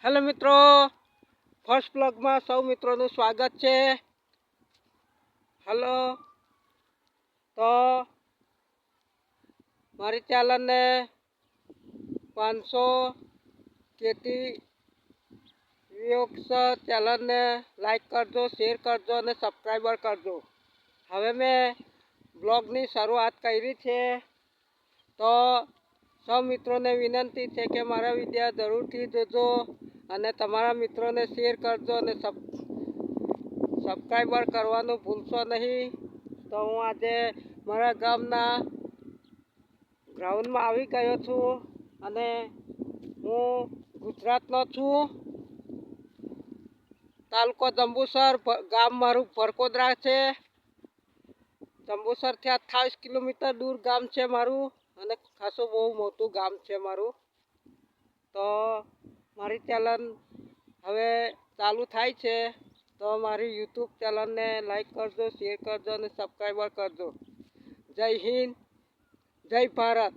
Hello મિત્રો, first બ્લોગમાં સૌ મિત્રોનું સ્વાગત છે. હેલો, તો મારી ચેનલને 500 કેટી વ્યુઅર્સ ચેનલને લાઈક કરજો, શેર કરજો અને સબસ્ક્રાઈબર કરજો. હવે મેં બ્લોગની શરૂઆત કરી છે, તો સૌ મિત્રોને વિનંતી છે કે મારા વિડીયો જરૂરથી જોજો અને તમારા મિત્રોને શેર કરજો અને સબસ્ક્રાઈબર કરવાનું ભૂલશો નહીં. તો હું આજે મારા ગામના ગ્રાઉન્ડમાં આવી ગયો છું અને હું ગુજરાતનો છું. તાલુકો જંબુસર, ગામ મારું પરકોદરા છે. જંબુસરથી 28 કિલોમીટર દૂર ગામ છે મારું અને ખાસું બહુ મોટું ગામ છે મારું. તો મારી ચેનલ હવે ચાલુ થાય છે, તો મારી યુટ્યુબ ચેનલને લાઈક કરજો, શેર કરજો અને સબસ્ક્રાઈબર કરજો. જય હિન્દ, જય ભારત.